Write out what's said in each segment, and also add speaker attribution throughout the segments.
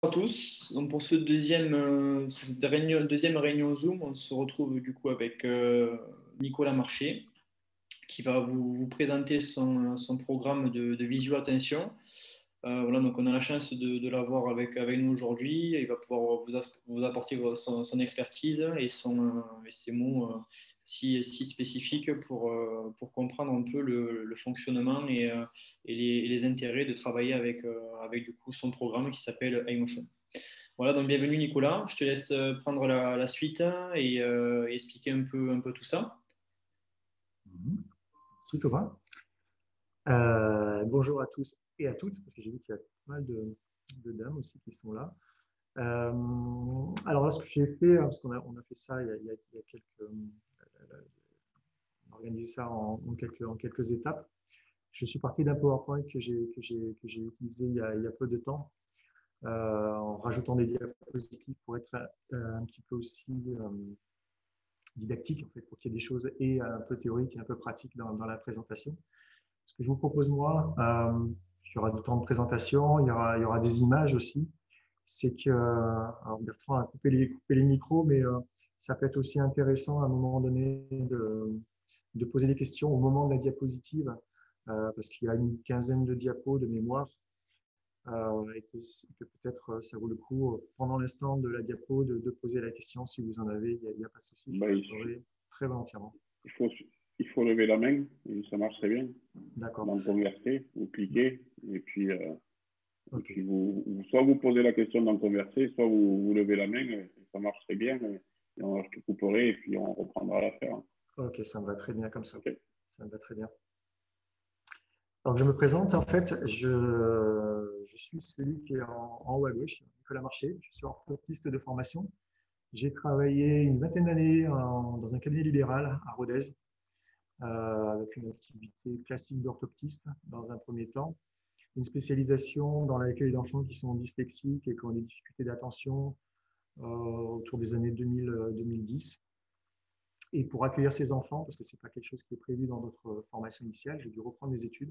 Speaker 1: À tous. Donc pour deuxième réunion Zoom, on se retrouve du coup avec Nicolas Marché qui va vous présenter son programme de visio-attention. Voilà, donc on a la chance de l'avoir avec nous aujourd'hui. Il va pouvoir vous apporter son expertise et ses mots si spécifiques pour comprendre un peu le fonctionnement et les intérêts de travailler avec du coup son programme qui s'appelle iMotion. Voilà, donc bienvenue Nicolas. Je te laisse prendre la suite et expliquer un peu tout ça.
Speaker 2: Merci Thomas. Bonjour à tous et à toutes, parce que j'ai vu qu'il y a pas mal de dames aussi qui sont là. Alors là, ce que j'ai fait, parce qu'on a fait ça il y a quelques, on a organisé ça en quelques étapes. Je suis parti d'un PowerPoint que j'ai utilisé il y a peu de temps, en rajoutant des diapositives pour être un petit peu aussi didactique, en fait, pour qu'il y ait des choses et un peu théoriques et un peu pratiques dans la présentation. Ce que je vous propose, moi, il y aura du temps de présentation, il y aura des images aussi. C'est que, alors Bertrand a coupé les micros, mais ça peut être aussi intéressant à un moment donné de poser des questions au moment de la diapositive, parce qu'il y a une quinzaine de diapos de mémoire, et que peut-être ça vaut le coup, pendant l'instant de la diapo, de poser la question si vous en avez, il n'y a pas de souci, je
Speaker 3: Bah,
Speaker 2: le ferai très volontiers.
Speaker 3: il faut, il faut lever la main et ça marche très bien.
Speaker 2: D'accord.
Speaker 3: Dans converser, vous cliquez et puis,
Speaker 2: Okay.
Speaker 3: et puis soit vous posez la question dans converser, soit vous levez la main et ça marche très bien. Et je te couperai et puis on reprendra l'affaire.
Speaker 2: Ok, ça me va très bien comme ça.
Speaker 3: Okay.
Speaker 2: Ça me va très bien. Alors, je me présente, en fait, je suis celui qui est en haut à gauche, Nicolas Marché. Je suis orthoptiste de formation. J'ai travaillé une vingtaine d'années dans un cabinet libéral à Rodez, avec une activité classique d'orthoptiste dans un premier temps, une spécialisation dans l'accueil d'enfants qui sont dyslexiques et qui ont des difficultés d'attention autour des années 2000-2010. Et pour accueillir ces enfants, parce que ce n'est pas quelque chose qui est prévu dans notre formation initiale, j'ai dû reprendre des études,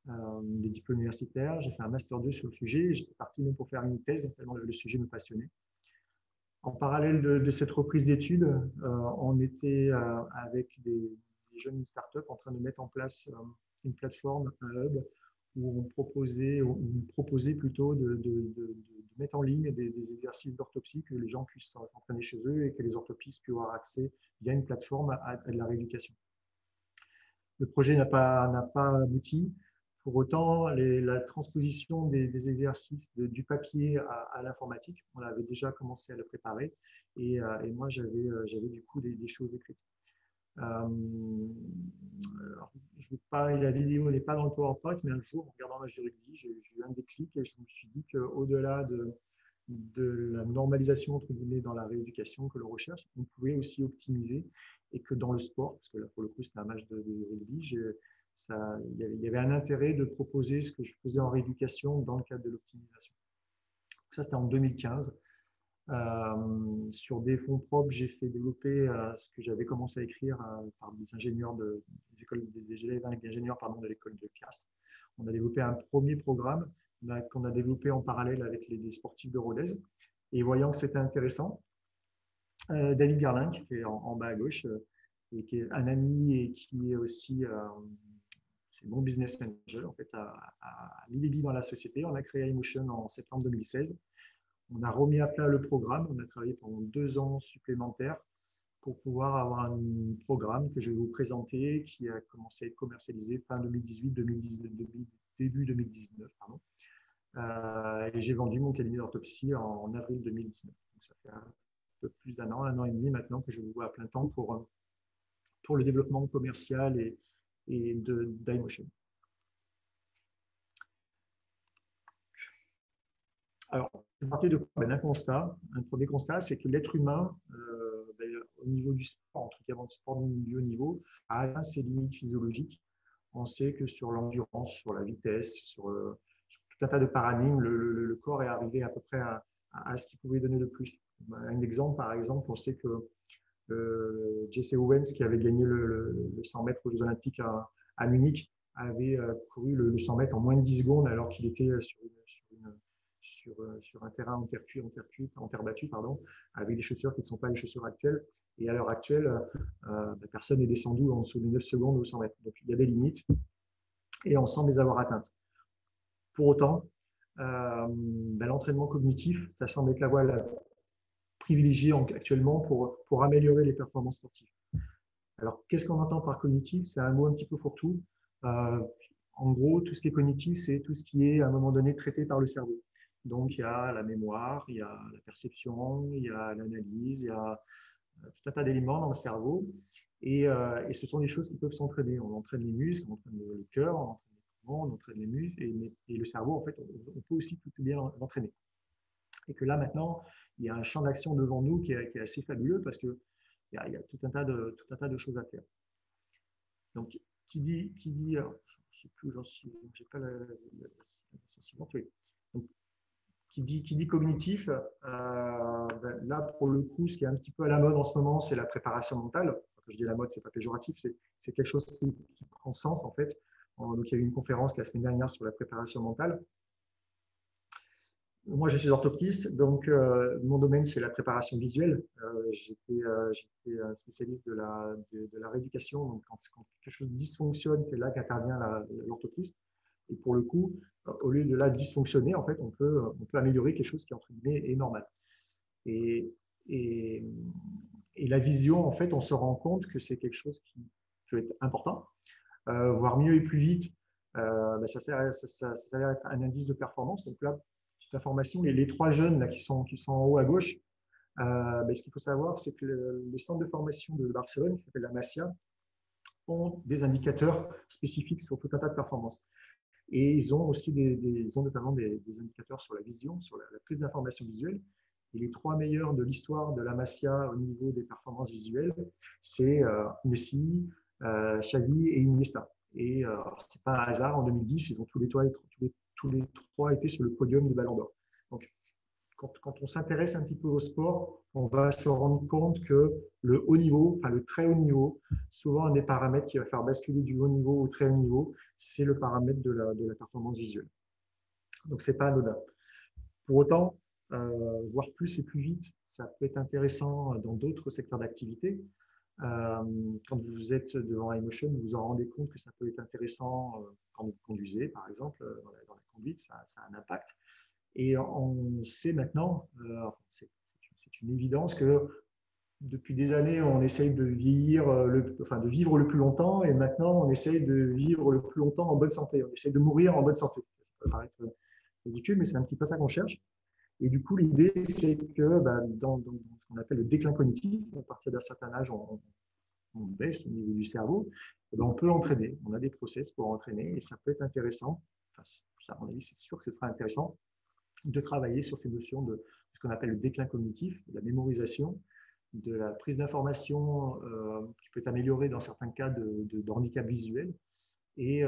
Speaker 2: des diplômes universitaires. J'ai fait un Master 2 sur le sujet. J'étais parti même pour faire une thèse, tellement le sujet me passionnait. En parallèle de cette reprise d'études, on était avec des jeunes startups en train de mettre en place une plateforme, un hub, où on proposait plutôt de mettre en ligne des exercices d'orthopsie que les gens puissent s'entraîner chez eux et que les orthoptistes puissent avoir accès via une plateforme à de la rééducation. Le projet n'a pas abouti. Pour autant, la transposition des exercices du papier à l'informatique, on avait déjà commencé à le préparer et moi, j'avais du coup des choses écrites. Alors, la vidéo n'est pas dans le PowerPoint, mais un jour, en regardant un match de rugby, j'ai eu un déclic et je me suis dit qu'au-delà de la normalisation entre guillemets dans la rééducation que l'on recherche, on pouvait aussi optimiser et que dans le sport, parce que là pour le coup c'était un match de rugby, il y avait un intérêt de proposer ce que je faisais en rééducation dans le cadre de l'optimisation. Ça c'était en 2015. Sur des fonds propres, j'ai fait développer ce que j'avais commencé à écrire par des ingénieurs des élèves d'ingénieurs de l'école de Castres. On a développé un premier programme qu'on a développé en parallèle avec les sportifs de Rodez. Et voyant que c'était intéressant, David Garlin, qui est en bas à gauche, et qui est un ami et qui est aussi mon business angel en fait, a mis les billes dans la société. On a créé iMotion en septembre 2016. On a remis à plat le programme. On a travaillé pendant 2 ans supplémentaires pour pouvoir avoir un programme que je vais vous présenter qui a commencé à être commercialisé fin 2018, début 2019. Et j'ai vendu mon cabinet d'orthopsie en avril 2019. Donc, ça fait un peu plus d'un an et demi maintenant que je vous vois à plein temps pour le développement commercial et d'iMotion. Alors, c'est parti d'un constat. Un premier constat, c'est que l'être humain, au niveau du sport, en tout cas du sport du haut niveau, a atteint ses limites physiologiques. On sait que sur l'endurance, sur la vitesse, sur tout un tas de paradigmes, le corps est arrivé à peu près à ce qu'il pouvait donner de plus. Un exemple, par exemple, on sait que Jesse Owens, qui avait gagné le 100 mètres aux Jeux Olympiques à Munich, avait couru le 100 mètres en moins de 10 secondes alors qu'il était sur sur un terrain en terre cuite, en terre battue, pardon, avec des chaussures qui ne sont pas les chaussures actuelles. Et à l'heure actuelle, personne n'est descendu en dessous de 9 secondes ou 100 mètres. Donc il y a des limites et on semble les avoir atteintes. Pour autant, l'entraînement cognitif, ça semble être la voie privilégiée actuellement pour améliorer les performances sportives. Alors, qu'est-ce qu'on entend par cognitif? C'est un mot un petit peu fourre-tout. En gros, tout ce qui est cognitif, c'est tout ce qui est à un moment donné traité par le cerveau. Donc, il y a la mémoire, il y a la perception, il y a l'analyse, il y a tout un tas d'éléments dans le cerveau. Et ce sont des choses qui peuvent s'entraîner. On entraîne les muscles, on entraîne le cœur, on entraîne les poumons, on entraîne les muscles. Et le cerveau, en fait, on peut aussi tout bien l'entraîner. Et que là, maintenant, il y a un champ d'action devant nous qui est assez fabuleux parce qu'il y a tout un tas de choses à faire. Donc, qui dit alors, je ne sais plus où j'en suis, je n'ai pas la suivante, oui. Donc, qui dit cognitif, là, pour le coup, ce qui est un petit peu à la mode en ce moment, c'est la préparation mentale. Quand je dis la mode, ce n'est pas péjoratif, c'est quelque chose qui prend sens, en fait. Donc, il y a eu une conférence la semaine dernière sur la préparation mentale. Moi, je suis orthoptiste, donc mon domaine, c'est la préparation visuelle. J'étais un spécialiste de la rééducation. Donc, quand quelque chose dysfonctionne, c'est là qu'intervient l'orthoptiste. Et pour le coup, au lieu de la dysfonctionner, en fait, on peut améliorer quelque chose qui, entre guillemets, est normal. Et la vision, en fait, on se rend compte que c'est quelque chose qui peut être important. Voir mieux et plus vite, ça s'avère être un indice de performance. Donc là, petite information, les 3 jeunes là, qui sont en haut à gauche, ce qu'il faut savoir, c'est que le centre de formation de Barcelone, qui s'appelle la Masia, ont des indicateurs spécifiques sur tout un tas de performances. Et ils ont aussi notamment des indicateurs sur la vision, sur la prise d'information visuelle. Et les 3 meilleurs de l'histoire de la Masia au niveau des performances visuelles, c'est Messi, Xavi et Iniesta. Et ce n'est pas un hasard, en 2010, ils ont tous les 3 été sur le podium du Ballon d'Or. Donc, quand on s'intéresse un petit peu au sport, on va se rendre compte que le haut niveau, enfin le très haut niveau, souvent un des paramètres qui va faire basculer du haut niveau au très haut niveau, c'est le paramètre de la performance visuelle. Donc, ce n'est pas anodin. Pour autant, voir plus et plus vite, ça peut être intéressant dans d'autres secteurs d'activité. Quand vous êtes devant iMotion, vous vous en rendez compte que ça peut être intéressant quand vous conduisez, par exemple, dans la conduite, ça a un impact. Et on sait maintenant, c'est une évidence que depuis des années, on essaye de vieillir, de vivre le plus longtemps, et maintenant, on essaye de vivre le plus longtemps en bonne santé. On essaye de mourir en bonne santé. Ça peut paraître ridicule, mais c'est un petit peu ça qu'on cherche. Et du coup, l'idée, c'est que dans ce qu'on appelle le déclin cognitif, à partir d'un certain âge, on baisse au niveau du cerveau, et on peut l'entraîner. On a des process pour entraîner, et ça peut être intéressant. Enfin, à mon avis, c'est sûr que ce sera intéressant de travailler sur ces notions de ce qu'on appelle le déclin cognitif, de la mémorisation, de la prise d'information qui peut être améliorée dans certains cas de handicap visuel, et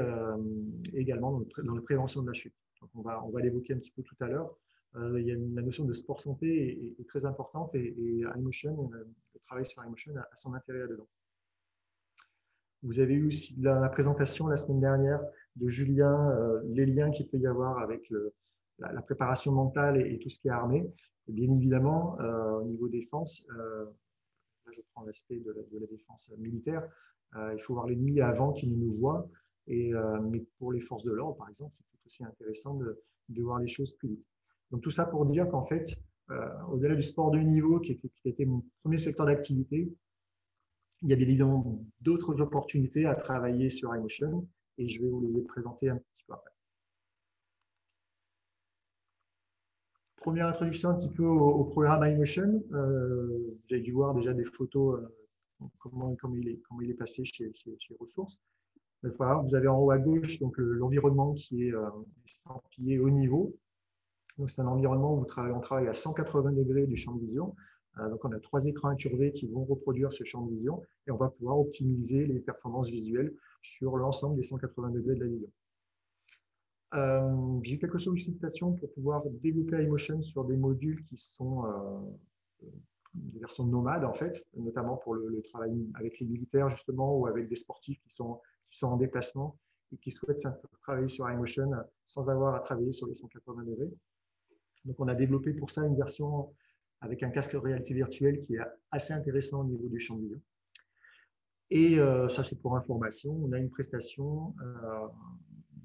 Speaker 2: également dans la prévention de la chute. Donc on va l'évoquer un petit peu tout à l'heure. La notion de sport santé est très importante, et iMotion, le travail sur iMotion a son intérêt là-dedans. Vous avez eu aussi la présentation la semaine dernière de Julien, les liens qu'il peut y avoir avec la préparation mentale et tout ce qui est armé. Et bien évidemment, au niveau défense, là je prends l'aspect de la défense militaire, il faut voir l'ennemi avant qu'il ne nous voie. Mais pour les forces de l'ordre, par exemple, c'est tout aussi intéressant de voir les choses plus vite. Donc tout ça pour dire qu'en fait, au-delà du sport de haut niveau, qui était mon premier secteur d'activité, il y a bien évidemment d'autres opportunités à travailler sur iMotion, et je vais vous les présenter un petit peu après. Première introduction un petit peu au programme iMotion. Vous avez dû voir déjà des photos, comment il est passé chez Ressources. Voilà, vous avez en haut à gauche l'environnement qui est estampillé haut niveau. C'est un environnement où on travaille à 180 degrés du champ de vision. Donc, on a 3 écrans incurvés qui vont reproduire ce champ de vision, et on va pouvoir optimiser les performances visuelles sur l'ensemble des 180 degrés de la vision. J'ai eu quelques sollicitations pour pouvoir développer iMotion sur des modules qui sont des versions nomades, en fait, notamment pour le travail avec les militaires, justement, ou avec des sportifs qui sont en déplacement et qui souhaitent travailler sur iMotion sans avoir à travailler sur les 180 degrés. Donc, on a développé pour ça une version avec un casque de réalité virtuelle qui est assez intéressant au niveau du champ de vision. Et ça, c'est pour information. On a une prestation,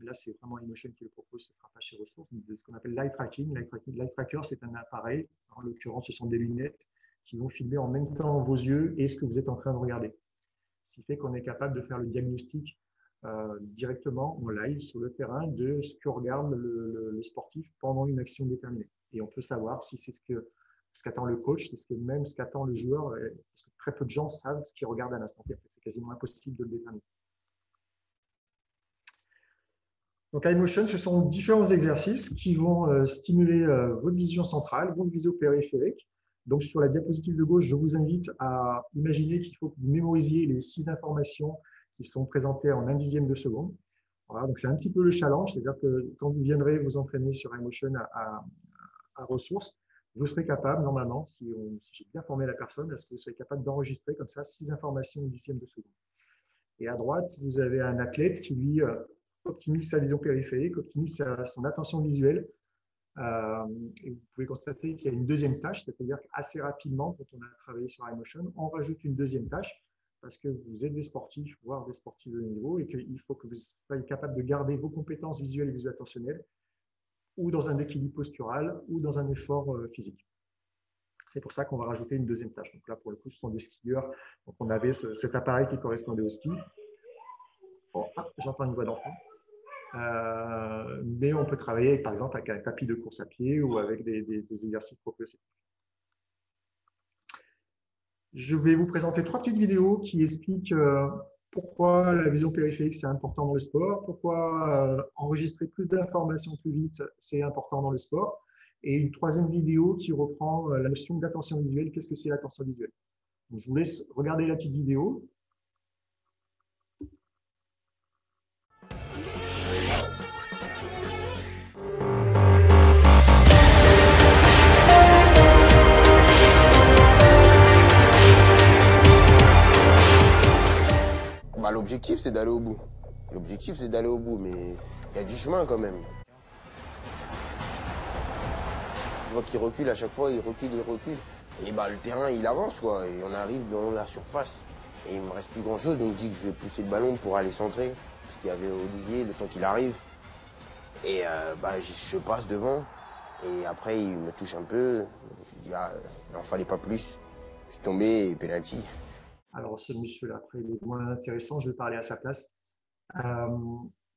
Speaker 2: là, c'est vraiment Emotion qui le propose, ce ne sera pas chez Ressources, ce qu'on appelle Live Tracking. Live Tracker, c'est un appareil, en l'occurrence, ce sont des lunettes qui vont filmer en même temps vos yeux et ce que vous êtes en train de regarder. Ce qui fait qu'on est capable de faire le diagnostic directement en live sur le terrain de ce que regarde le sportif pendant une action déterminée. Et on peut savoir si c'est ce qu'attend le coach, c'est même ce qu'attend le joueur, parce que très peu de gens savent ce qu'ils regardent à l'instant T. C'est quasiment impossible de le déterminer. Donc, iMotion, ce sont différents exercices qui vont stimuler votre vision centrale, votre vision périphérique. Donc, sur la diapositive de gauche, je vous invite à imaginer qu'il faut que vous mémorisiez les 6 informations qui sont présentées en 1/10 de seconde. Voilà, donc c'est un petit peu le challenge, c'est-à-dire que quand vous viendrez vous entraîner sur iMotion à ressources, vous serez capable, normalement, si j'ai bien formé la personne, est-ce que vous serez capable d'enregistrer comme ça 6 informations en 1/10 de seconde. Et à droite, vous avez un athlète qui, lui, optimise sa vision périphérique, optimise son attention visuelle. Et vous pouvez constater qu'il y a une deuxième tâche, c'est-à-dire qu'assez rapidement, quand on a travaillé sur iMotion, on rajoute une deuxième tâche parce que vous êtes des sportifs, voire des sportifs de haut niveau, et qu'il faut que vous soyez capable de garder vos compétences visuelles et visuelles-attentionnelles ou dans un équilibre postural ou dans un effort physique. C'est pour ça qu'on va rajouter une deuxième tâche. Donc là, pour le coup, ce sont des skieurs. Donc on avait cet appareil qui correspondait au ski. Oh, j'entends une voix d'enfant. Mais on peut travailler, par exemple, avec un tapis de course à pied ou avec des exercices proprioceptifs. Je vais vous présenter 3 petites vidéos qui expliquent pourquoi la vision périphérique, c'est important dans le sport, pourquoi enregistrer plus d'informations plus vite, c'est important dans le sport, et une 3e vidéo qui reprend la notion d'attention visuelle. Qu'est-ce que c'est l'attention visuelle? Donc, je vous laisse regarder la petite vidéo.
Speaker 4: L'objectif, c'est d'aller au bout. L'objectif, c'est d'aller au bout, mais il y a du chemin quand même. Je vois qu'il recule à chaque fois, il recule, il recule. Et le terrain, il avance, quoi. Et on arrive dans la surface. Et il me reste plus grand-chose, donc je dis que je vais pousser le ballon pour aller centrer. Parce qu'il y avait Olivier, le temps qu'il arrive. Et je passe devant. Et après, il me touche un peu. Je dis, il n'en fallait pas plus. Je suis tombé et penalty.
Speaker 2: Alors, ce monsieur-là, après, il est moins intéressant, je vais parler à sa place.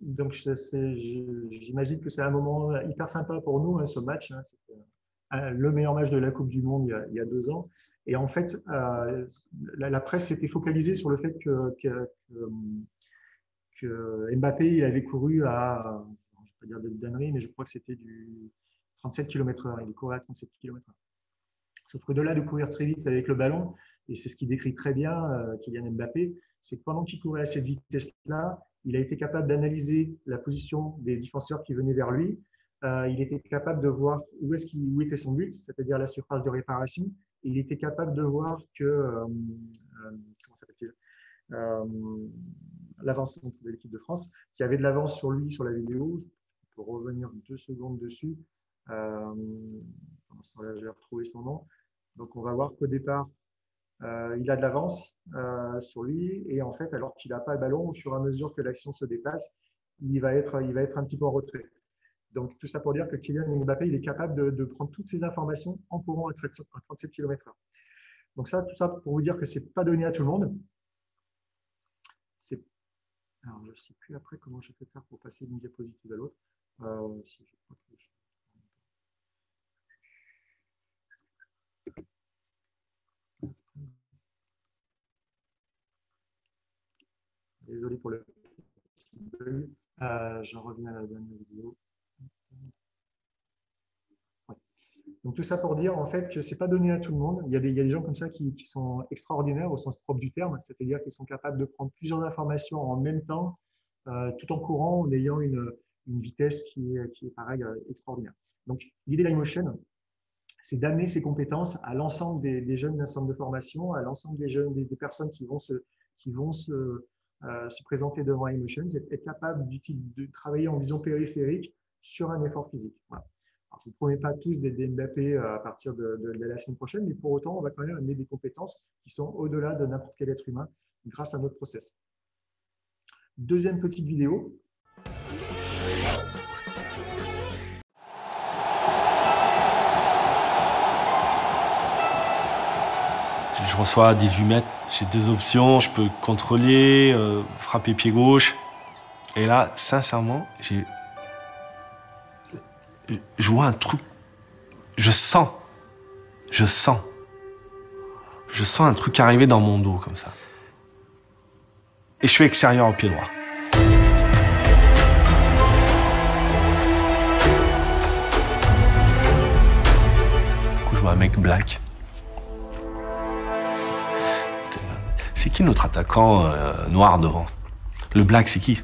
Speaker 2: Donc, j'imagine que c'est un moment hyper sympa pour nous, hein, ce match. Hein, c'était le meilleur match de la Coupe du Monde il y a 2 ans. Et en fait, la presse s'était focalisée sur le fait que Mbappé, il avait couru à, je ne vais pas dire de dinguerie, mais je crois que c'était du 37 km/h. Il courait à 37 km/h. Sauf que de là de courir très vite avec le ballon, et c'est ce qui décrit très bien Kylian Mbappé, c'est que pendant qu'il courait à cette vitesse-là, il a été capable d'analyser la position des défenseurs qui venaient vers lui. Il était capable de voir où était son but, c'est-à-dire la surface de réparation. Il était capable de voir que comment s'appelle-t-il, l'avance de l'équipe de France, qui avait de l'avance sur lui sur la vidéo. Je peux revenir 2 secondes dessus. Là, je vais retrouver son nom. Donc, on va voir qu'au départ, il a de l'avance sur lui. Et en fait, alors qu'il n'a pas le ballon, au fur et à mesure que l'action se déplace, il va être un petit peu en retrait. Donc, tout ça pour dire que Kylian Mbappé, il est capable de prendre toutes ces informations en courant à 37 km/h. Donc, tout ça pour vous dire que ce n'est pas donné à tout le monde. Alors, je ne sais plus après comment je peux faire pour passer d'une diapositive à l'autre. Si je crois que Désolé pour le petit bug. J'en reviens à la dernière vidéo. Ouais. Donc, tout ça pour dire en fait que ce n'est pas donné à tout le monde. Il y a des gens comme ça qui sont extraordinaires au sens propre du terme, c'est-à-dire qu'ils sont capables de prendre plusieurs informations en même temps, tout en courant, en ayant une vitesse qui est pareil, extraordinaire. Donc, l'idée d'iMotion, c'est d'amener ces compétences à l'ensemble des jeunes d'un centre de formation, à l'ensemble des personnes qui vont se présenter devant iMotion, c'est être capable de travailler en vision périphérique sur un effort physique. Voilà. Alors, je ne vous promets pas tous des Mbappé à partir de la semaine prochaine, mais pour autant, on va quand même amener des compétences qui sont au-delà de n'importe quel être humain grâce à notre process. Deuxième petite vidéo.
Speaker 5: Je reçois à 18 mètres, j'ai deux options, je peux contrôler, frapper pied gauche. Et là, sincèrement, je vois un truc, je sens un truc arriver dans mon dos comme ça. Et je fais extérieur au pied droit. Du coup, je vois un mec black. C'est qui notre attaquant noir devant? Le black, c'est qui?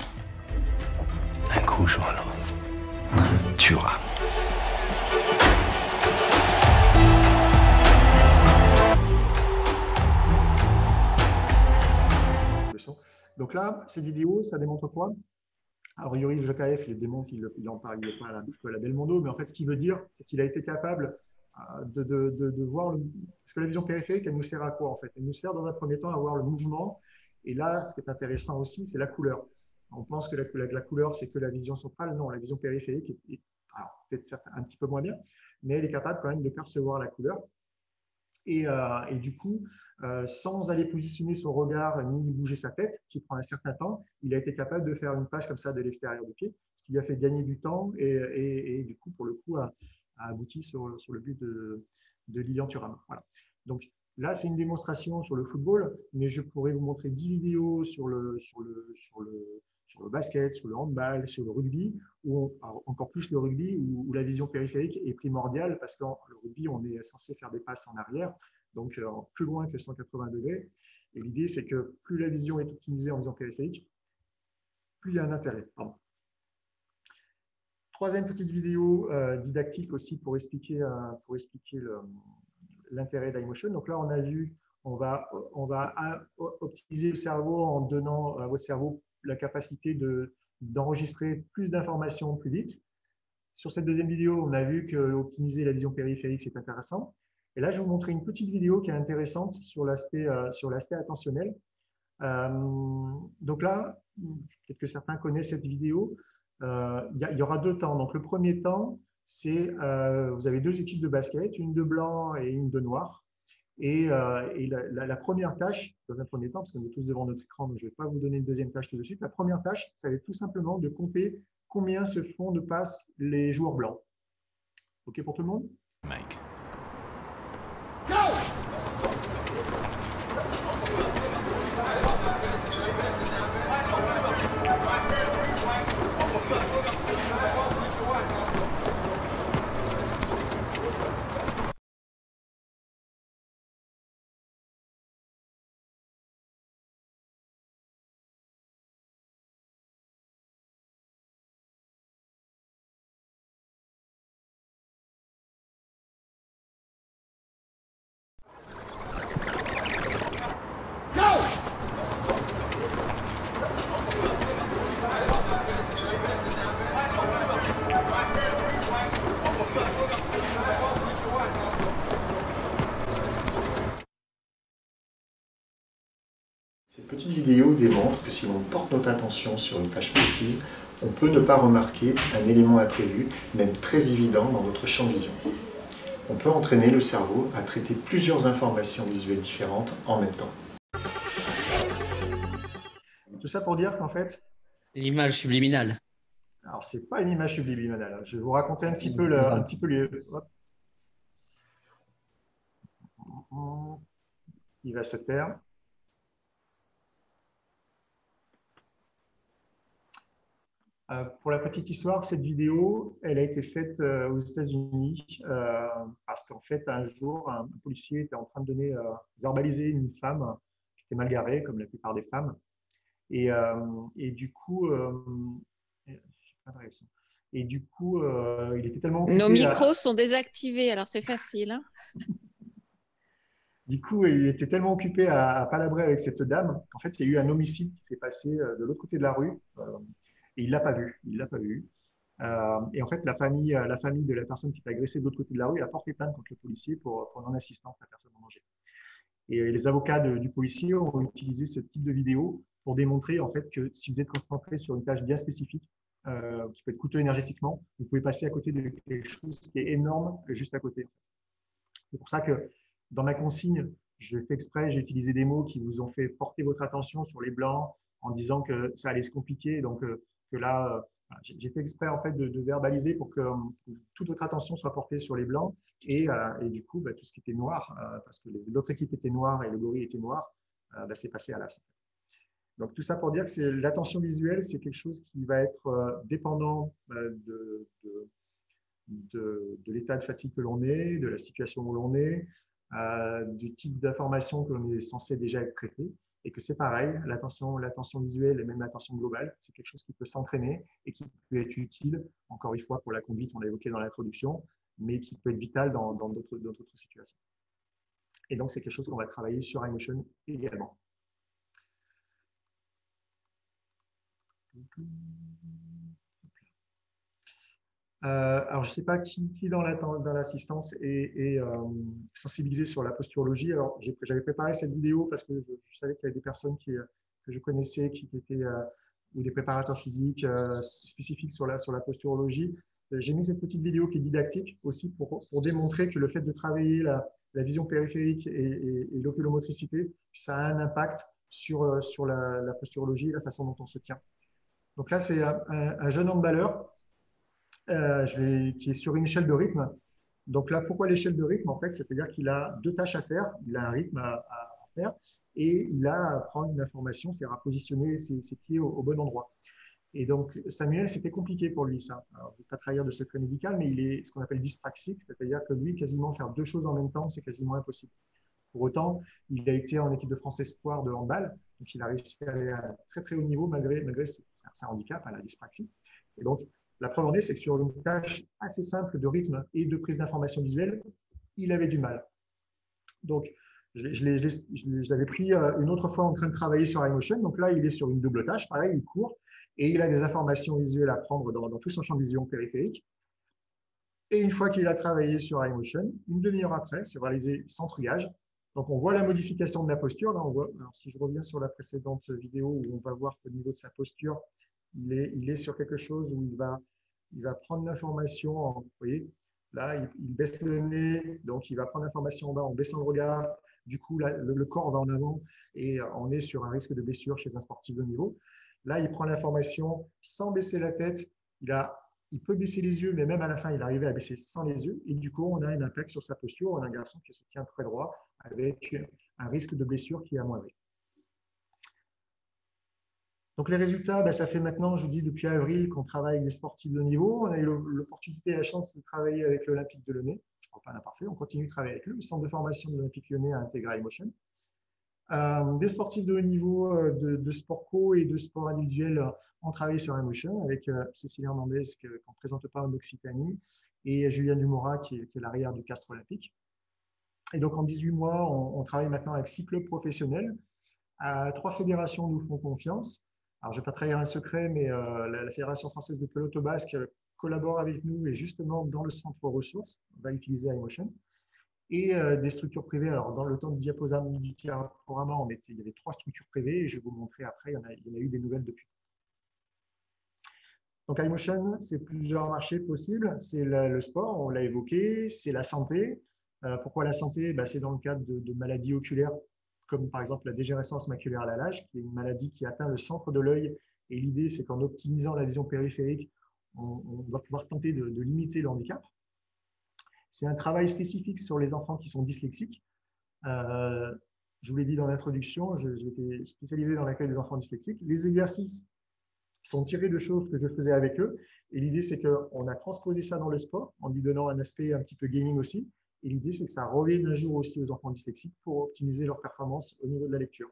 Speaker 5: Un coup, je vois là. Thuram.
Speaker 2: Donc là, cette vidéo, ça démontre quoi? Alors, Yuri Jokaev, il démontre, il en parle pas un petit peu à la Belmondo, mais en fait, ce qu'il veut dire, c'est qu'il a été capable de voir parce que la vision périphérique, elle nous sert à quoi en fait? Elle nous sert dans un premier temps à voir le mouvement. Et là, ce qui est intéressant aussi, c'est la couleur. On pense que la couleur, c'est que la vision centrale. Non, la vision périphérique est peut-être un petit peu moins bien, mais elle est capable quand même de percevoir la couleur. Et du coup, sans aller positionner son regard ni bouger sa tête, qui prend un certain temps, il a été capable de faire une passe comme ça de l'extérieur du pied, ce qui lui a fait gagner du temps et du coup, pour le coup, a abouti sur le but de Lilian Thuram. Voilà. Donc là, c'est une démonstration sur le football, mais je pourrais vous montrer 10 vidéos sur le basket, sur le handball, sur le rugby, encore plus le rugby, où la vision périphérique est primordiale parce que le rugby, on est censé faire des passes en arrière, donc plus loin que 180 degrés. Et l'idée, c'est que plus la vision est optimisée en vision périphérique, plus il y a un intérêt. Pardon. Troisième petite vidéo didactique aussi pour expliquer l'intérêt d'iMotion. Donc là, on a vu, on va optimiser le cerveau en donnant à votre cerveau la capacité d'enregistrer plus d'informations plus vite. Sur cette deuxième vidéo, on a vu que optimiser la vision périphérique, c'est intéressant. Et là, je vais vous montrer une petite vidéo qui est intéressante sur l'aspect attentionnel. Donc là, peut-être que certains connaissent cette vidéo. Il y aura deux temps. Donc le premier temps, c'est vous avez deux équipes de basket, une de blanc et une de noir. Et la première tâche, dans un premier temps, parce qu'on est tous devant notre écran, donc je ne vais pas vous donner une deuxième tâche tout de suite. La première tâche, ça va être tout simplement de compter combien se font de passes les joueurs blancs. OK pour tout le monde?
Speaker 5: Mike.
Speaker 2: Cette petite vidéo démontre que si l'on porte notre attention sur une tâche précise, on peut ne pas remarquer un élément imprévu, même très évident dans notre champ de vision. On peut entraîner le cerveau à traiter plusieurs informations visuelles différentes en même temps. Tout ça pour dire qu'en fait…
Speaker 6: L'image subliminale.
Speaker 2: Alors, ce n'est pas une image subliminale. Je vais vous raconter un petit peu Il va se taire. Pour la petite histoire, cette vidéo, elle a été faite aux États-Unis parce qu'en fait, un jour, un policier était en train de verbaliser une femme qui était mal garée, comme la plupart des femmes. Et du coup, il était tellement occupé.
Speaker 7: Nos micros sont désactivés, alors c'est facile. Hein.
Speaker 2: Du coup, il était tellement occupé à palabrer avec cette dame qu'en fait, il y a eu un homicide qui s'est passé de l'autre côté de la rue. Et il ne l'a pas vu. Et en fait, la famille de la personne qui est agressée de l'autre côté de la rue a porté plainte contre le policier pour non-assistance à la personne en danger. Et les avocats du policier ont utilisé ce type de vidéo pour démontrer en fait que si vous êtes concentré sur une tâche bien spécifique, qui peut être coûteux énergétiquement, vous pouvez passer à côté de quelque chose qui est énorme juste à côté. C'est pour ça que dans ma consigne, je fais exprès, j'ai utilisé des mots qui vous ont fait porter votre attention sur les blancs en disant que ça allait se compliquer. Donc, que là, j'ai fait exprès en fait de verbaliser pour que toute votre attention soit portée sur les blancs et du coup, tout ce qui était noir, parce que l'autre équipe était noire et le gorille était noir, c'est passé à l'as. Donc, tout ça pour dire que l'attention visuelle, c'est quelque chose qui va être dépendant de l'état de fatigue que l'on est, de la situation où l'on est, du type d'information que l'on est censé déjà être traité, et que c'est pareil, l'attention visuelle et même l'attention globale, c'est quelque chose qui peut s'entraîner et qui peut être utile, encore une fois, pour la conduite, on l'a évoqué dans l'introduction, mais qui peut être vital dans d'autres situations. Et donc, c'est quelque chose qu'on va travailler sur iMotion également. Alors, je ne sais pas qui dans l'assistance est sensibilisé sur la posturologie. Alors, j'avais préparé cette vidéo parce que je savais qu'il y avait des personnes que je connaissais qui étaient ou des préparateurs physiques spécifiques sur la posturologie. J'ai mis cette petite vidéo qui est didactique aussi pour démontrer que le fait de travailler la vision périphérique et l'oculomotricité, ça a un impact sur la posturologie et la façon dont on se tient. Donc là, c'est un jeune handballeur qui est sur une échelle de rythme. Donc là, pourquoi l'échelle de rythme? En fait, c'est-à-dire qu'il a deux tâches à faire. Il a un rythme à faire et il a à prendre une information, c'est-à-dire à positionner ses pieds au bon endroit. Et donc, Samuel, c'était compliqué pour lui, ça. Alors, je ne vais pas trahir de secret médical, mais il est ce qu'on appelle dyspraxique, c'est-à-dire que lui, quasiment faire deux choses en même temps, c'est quasiment impossible. Pour autant, il a été en équipe de France Espoir de handball, donc il a réussi à aller à un très très haut niveau malgré sa handicap, la dyspraxie. Et donc, la preuve en est, c'est que sur une tâche assez simple de rythme et de prise d'information visuelle, il avait du mal. Donc, je l'avais pris une autre fois en train de travailler sur iMotion. Donc là, il est sur une double tâche, pareil, il court et il a des informations visuelles à prendre dans tout son champ de vision périphérique. Et une fois qu'il a travaillé sur iMotion, une demi-heure après, c'est réalisé sans triage. Donc, on voit la modification de la posture. Là, on voit, alors, si je reviens sur la précédente vidéo où on va voir qu'au niveau de sa posture, il est sur quelque chose où il va prendre l'information, vous voyez, là, il baisse le nez, donc il va prendre l'information en bas en baissant le regard. Du coup, là, le corps va en avant et on est sur un risque de blessure chez un sportif de haut niveau. Là, il prend l'information sans baisser la tête. Il peut baisser les yeux, mais même à la fin, il arrivait à baisser sans les yeux. Et du coup, on a un impact sur sa posture. On a un garçon qui se tient très droit avec un risque de blessure qui est amoindri. Donc, les résultats, ça fait maintenant, je vous dis, depuis avril qu'on travaille avec des sportifs de haut niveau. On a eu l'opportunité et la chance de travailler avec l'Olympique de Lyonnais. Je ne parle pas l'imparfait, on continue de travailler avec eux. Le centre de formation de l'Olympique Lyonnais a intégré iMotion. Des sportifs de haut niveau de sport co et de sport individuel ont travaillé sur iMotion avec Cécilia Hernandez, qu'on ne présente pas en Occitanie, et Julien Dumora, qui est l'arrière du Castre Olympique. Et donc, en 18 mois, on travaille maintenant avec 6 clubs professionnels. 3 fédérations nous font confiance. Alors, je ne vais pas trahir un secret, mais la Fédération française de pelote basque collabore avec nous et justement dans le centre ressources, on va utiliser iMotion. Et des structures privées. Alors, dans le temps du diaporama, il y avait 3 structures privées et je vais vous montrer après, il y en a eu des nouvelles depuis. Donc, iMotion, c'est plusieurs marchés possibles. C'est le sport, on l'a évoqué, c'est la santé. Pourquoi la santé? C'est dans le cadre de maladies oculaires, comme par exemple la dégénérescence maculaire à l'âge, qui est une maladie qui atteint le centre de l'œil. Et l'idée, c'est qu'en optimisant la vision périphérique, on va pouvoir tenter de limiter le handicap. C'est un travail spécifique sur les enfants qui sont dyslexiques. Je vous l'ai dit dans l'introduction, j'étais spécialisé dans l'accueil des enfants dyslexiques. Les exercices sont tirés de choses que je faisais avec eux. Et l'idée, c'est qu'on a transposé ça dans le sport en lui donnant un aspect un petit peu gaming aussi. Et l'idée, c'est que ça revienne un jour aussi aux enfants dyslexiques pour optimiser leur performance au niveau de la lecture.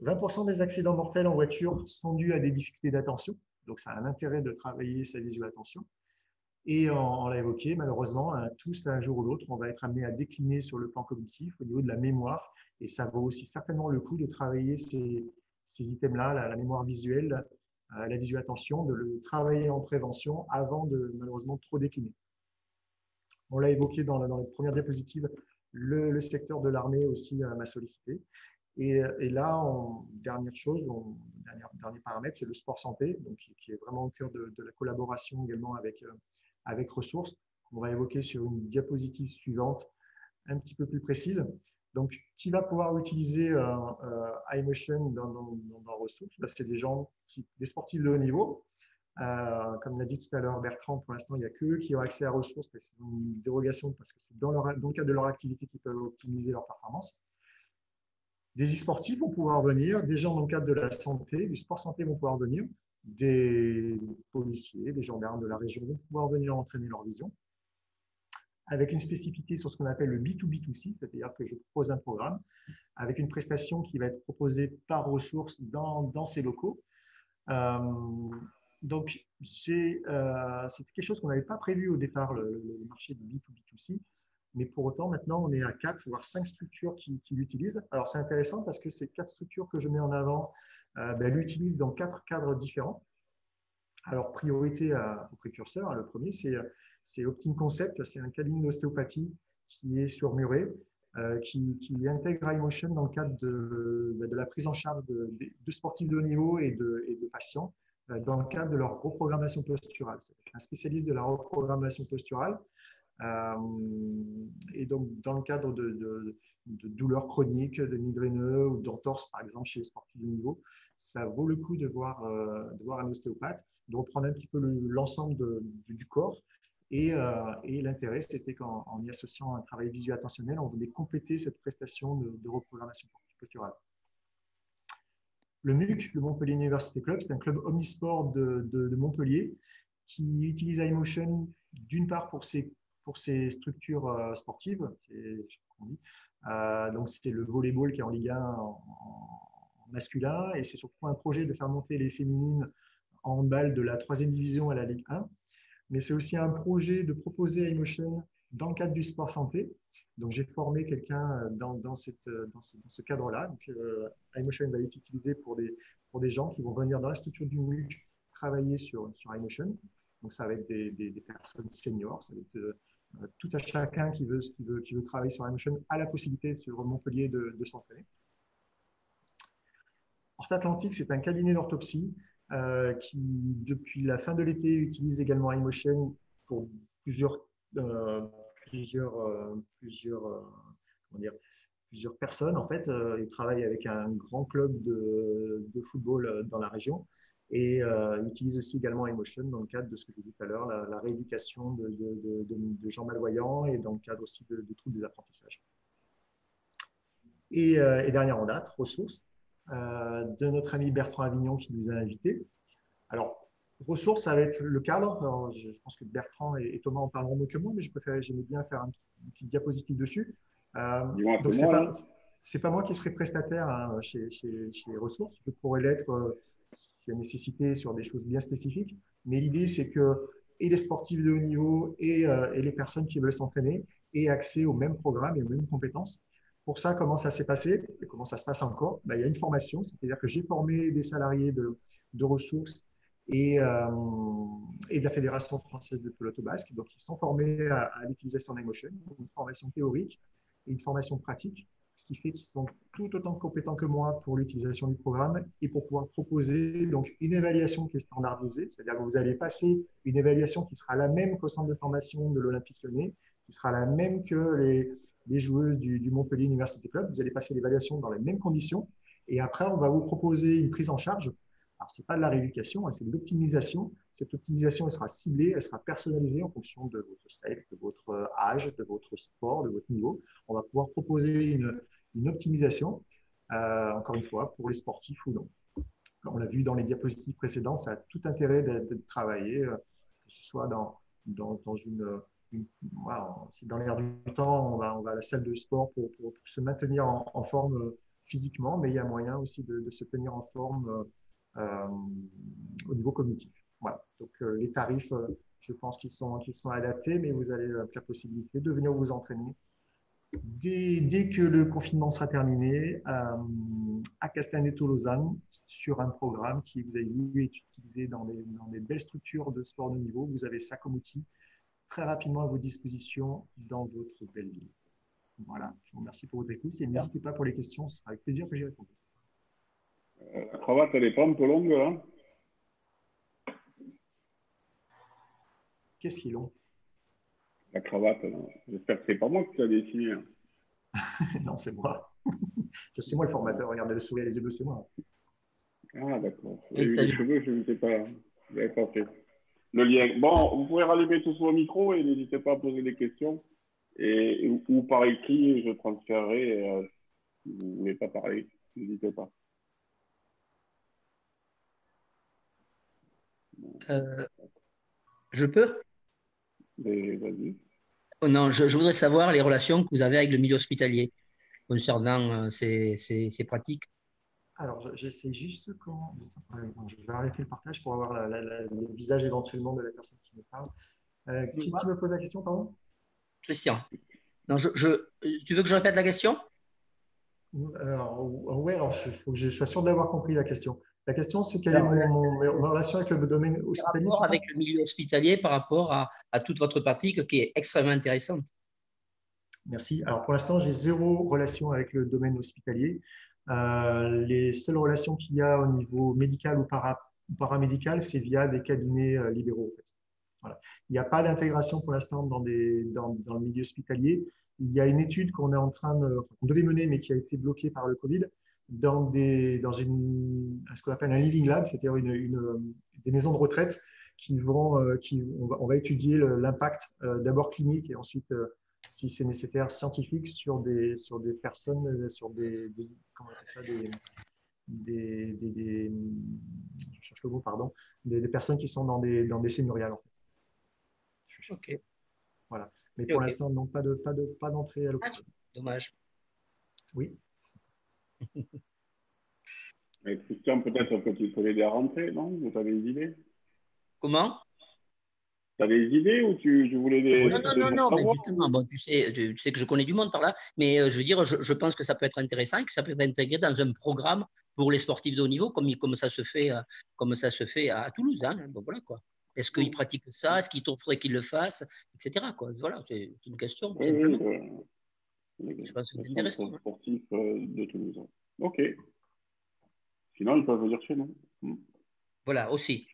Speaker 2: 20% des accidents mortels en voiture sont dus à des difficultés d'attention. Donc, ça a un intérêt de travailler sa visuelle-attention. Et on l'a évoqué, malheureusement, tous, un jour ou l'autre, on va être amené à décliner sur le plan cognitif au niveau de la mémoire. Et ça vaut aussi certainement le coup de travailler ces items-là, la mémoire visuelle, la visuo-attention, de le travailler en prévention avant de malheureusement trop décliner. On l'a évoqué dans les premières diapositives, le secteur de l'armée aussi m'a sollicité. Et là, dernière chose, dernier paramètre, c'est le sport santé, donc, qui est vraiment au cœur de la collaboration également avec Ressources. On va évoquer sur une diapositive suivante, un petit peu plus précise. Donc, qui va pouvoir utiliser iMotion dans Ressources? C'est des gens, des sportifs de haut niveau. Comme l'a dit tout à l'heure Bertrand, pour l'instant, il n'y a qu'eux qui ont accès à Ressources, c'est une dérogation parce que c'est dans le cadre de leur activité qu'ils peuvent optimiser leur performance. Des e-sportifs vont pouvoir venir, des gens dans le cadre de la santé, du sport santé vont pouvoir venir, des policiers, des gendarmes de la région vont pouvoir venir entraîner leur vision, avec une spécificité sur ce qu'on appelle le B2B2C, c'est-à-dire que je propose un programme avec une prestation qui va être proposée par Ressources dans ces locaux. Donc, c'est quelque chose qu'on n'avait pas prévu au départ, le marché du B2B2C. Mais pour autant, maintenant, on est à 4, voire 5 structures qui l'utilisent. Alors, c'est intéressant parce que ces 4 structures que je mets en avant l'utilisent dans 4 cadres différents. Alors, priorité aux précurseurs. Le premier, c'est Optime Concept. C'est un cabinet d'ostéopathie qui est sur Muret, qui intègre iMotion dans le cadre de la prise en charge de sportifs de haut niveau et de patients dans le cadre de leur reprogrammation posturale. C'est un spécialiste de la reprogrammation posturale. Et donc, dans le cadre de douleurs chroniques, de migraineux ou d'entorses, par exemple, chez les sportifs de niveau, ça vaut le coup de voir un ostéopathe, de reprendre un petit peu l'ensemble du corps. Et l'intérêt, c'était qu'en y associant un travail visuo-attentionnel, on voulait compléter cette prestation de reprogrammation posturale. Le MUC, le Montpellier University Club, c'est un club omnisport de Montpellier qui utilise iMotion d'une part pour ses structures sportives, donc c'est le volleyball qui est en Ligue 1 en masculin, et c'est surtout un projet de faire monter les féminines en handball de la 3e division à la Ligue 1, mais c'est aussi un projet de proposer iMotion dans le cadre du sport santé. Donc j'ai formé quelqu'un dans ce cadre-là. iMotion va être utilisé pour des gens qui vont venir dans la structure du MUC travailler sur iMotion. Donc ça va être des personnes seniors, ça va être tout à chacun qui veut travailler sur iMotion a la possibilité sur Montpellier de s'entraîner. Ortho-Atlantique, c'est un cabinet d'orthopsie qui, depuis la fin de l'été, utilise également iMotion pour plusieurs personnes. En fait, ils travaillent avec un grand club de football dans la région. Et utilise aussi également iMotion dans le cadre de ce que je disais tout à l'heure, la rééducation de gens malvoyants et dans le cadre aussi de troubles des apprentissages. Et dernière en date, Ressources, de notre ami Bertrand Avignon qui nous a invités. Alors, Ressources, ça va être le cadre. Alors, je pense que Bertrand et Thomas en parleront mieux que moi, mais j'aimais bien faire une petite diapositive dessus. Donc, c'est pas moi qui serai prestataire hein, chez Ressources. Je pourrais l'être s'il y a nécessité sur des choses bien spécifiques. Mais l'idée, c'est que et les sportifs de haut niveau et les personnes qui veulent s'entraîner aient accès au même programme et aux mêmes compétences. Pour ça, comment ça s'est passé et comment ça se passe encore? Il y a une formation, c'est-à-dire que j'ai formé des salariés de Ressources et de la Fédération française de pelote basque. Donc, ils sont formés à l'utilisation d'iMotion, une formation théorique et une formation pratique, ce qui fait qu'ils sont tout autant compétents que moi pour l'utilisation du programme et pour pouvoir proposer donc, une évaluation qui est standardisée, c'est-à-dire que vous allez passer une évaluation qui sera la même qu'au centre de formation de l'Olympique Lyonnais, qui sera la même que les joueuses du Montpellier University Club. Vous allez passer l'évaluation dans les mêmes conditions et après, on va vous proposer une prise en charge. Alors, ce n'est pas de la rééducation, c'est de l'optimisation. Cette optimisation, elle sera ciblée, elle sera personnalisée en fonction de votre sexe, de votre âge, de votre sport, de votre niveau. On va pouvoir proposer une optimisation, encore une fois, pour les sportifs ou non. On l'a vu dans les diapositives précédentes, ça a tout intérêt d'être travaillé, que ce soit dans si dans l'air du temps, on va à la salle de sport pour se maintenir en forme physiquement, mais il y a moyen aussi de se tenir en forme au niveau cognitif. Voilà. Donc, les tarifs, je pense qu'ils sont adaptés, mais vous avez la possibilité de venir vous entraîner Dès que le confinement sera terminé, à Castaneto-Lausanne, sur un programme qui, vous avez vu, est utilisé dans des belles structures de sport de niveau, vous avez ça comme outil très rapidement à votre disposition dans votre belle ville. Voilà, je vous remercie pour votre écoute et n'hésitez pas pour les questions, ce sera avec plaisir que j'y répondrai.
Speaker 3: La cravate, elle n'est pas un peu longue, là?
Speaker 2: Qu'est-ce qui est long?
Speaker 3: La cravate, j'espère que c'est pas moi qui l'ai dessiné. Hein.
Speaker 2: Non, c'est moi. C'est moi le formateur. Regardez le sourire, les yeux bleus, c'est moi.
Speaker 3: Ah, d'accord.
Speaker 6: Oui,
Speaker 3: Les
Speaker 6: salut.
Speaker 3: cheveux, je ne sais pas. Je n'avais pas fait. Le lien. Bon, vous pouvez rallumer tous vos micros et n'hésitez pas à poser des questions. Ou par écrit, je transférerai. Si vous ne voulez pas parler, n'hésitez pas.
Speaker 6: Je peux?
Speaker 3: Vas-y.
Speaker 6: Oh non, je voudrais savoir les relations que vous avez avec le milieu hospitalier concernant ces pratiques.
Speaker 2: Alors, j'essaie juste comment. Je vais arrêter le partage pour avoir le visage éventuellement de la personne qui me parle. Qui me pose la question, pardon?
Speaker 6: Christian. Non, tu veux que je répète la question?
Speaker 2: Oui, alors il faut que je sois sûr d'avoir compris la question. La question, c'est quelle est ma relation avec le domaine hospitalier?
Speaker 6: Rapport avec le milieu hospitalier par rapport à toute votre pratique qui est extrêmement intéressante.
Speaker 2: Merci. Alors, pour l'instant, j'ai zéro relation avec le domaine hospitalier. Les seules relations qu'il y a au niveau médical ou paramédical, c'est via des cabinets libéraux. En fait. Voilà. Il n'y a pas d'intégration pour l'instant dans le milieu hospitalier. Il y a une étude qu'on est en train qu'on devait mener, mais qui a été bloquée par le Covid, dans ce qu'on appelle un living lab, c'est-à-dire des maisons de retraite on va étudier l'impact d'abord clinique et ensuite, si c'est nécessaire, scientifique sur des personnes, comment on appelle ça, je cherche le mot, pardon, des personnes qui sont dans des seigneuriales en fait.
Speaker 6: Ok.
Speaker 2: Voilà. Mais pour l'instant, non, pas d'entrée à l'hôpital.
Speaker 6: Dommage.
Speaker 2: Oui.
Speaker 3: Christian, peut-être que tu peux l'aider à rentrer, non? Vous avez des idées?
Speaker 6: Comment?
Speaker 3: Tu as des idées ou tu voulais des...
Speaker 6: Non, mais justement, bon, tu sais que je connais du monde par là, mais je veux dire, je pense que ça peut être intéressant, que ça peut être intégré dans un programme pour les sportifs de haut niveau, comme ça se fait à Toulouse. Hein, bon, voilà, quoi. Est-ce qu'ils pratiquent ça? Est-ce qu'il faudrait qu'ils le fassent? Etc. Quoi. Voilà, c'est une question.
Speaker 3: Oui,
Speaker 6: je pense que c'est intéressant.
Speaker 3: Sportif de Toulouse. Ok. Sinon, ils peuvent venir chez nous.
Speaker 6: Voilà, aussi.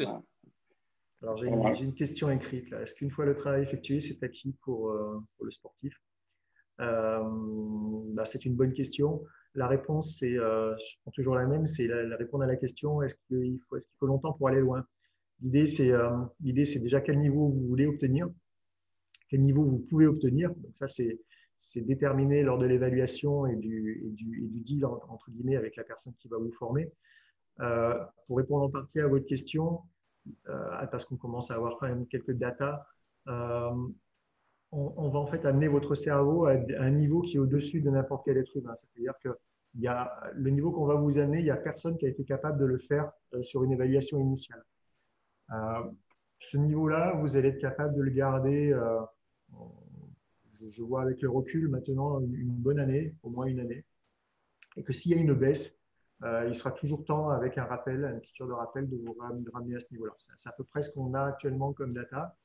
Speaker 3: Ah.
Speaker 2: Alors, j'ai une question écrite. Est-ce qu'une fois le travail effectué, c'est acquis pour le sportif? C'est une bonne question. La réponse, je prends toujours la même, c'est répondre à la question, est-ce qu'il faut longtemps pour aller loin? L'idée, c'est déjà quel niveau vous voulez obtenir, quel niveau vous pouvez obtenir. Donc ça, c'est déterminé lors de l'évaluation et du deal, entre guillemets, avec la personne qui va vous former. Pour répondre en partie à votre question, parce qu'on commence à avoir quand même quelques datas, on va en fait amener votre cerveau à un niveau qui est au-dessus de n'importe quel être humain. C'est-à-dire que le niveau qu'on va vous amener, il n'y a personne qui a été capable de le faire sur une évaluation initiale. Ce niveau-là, vous allez être capable de le garder, je vois avec le recul maintenant, une bonne année, au moins une année. Et que s'il y a une baisse, il sera toujours temps, avec un rappel, une piqûre de rappel, de vous ramener à ce niveau-là. C'est à peu près ce qu'on a actuellement comme data.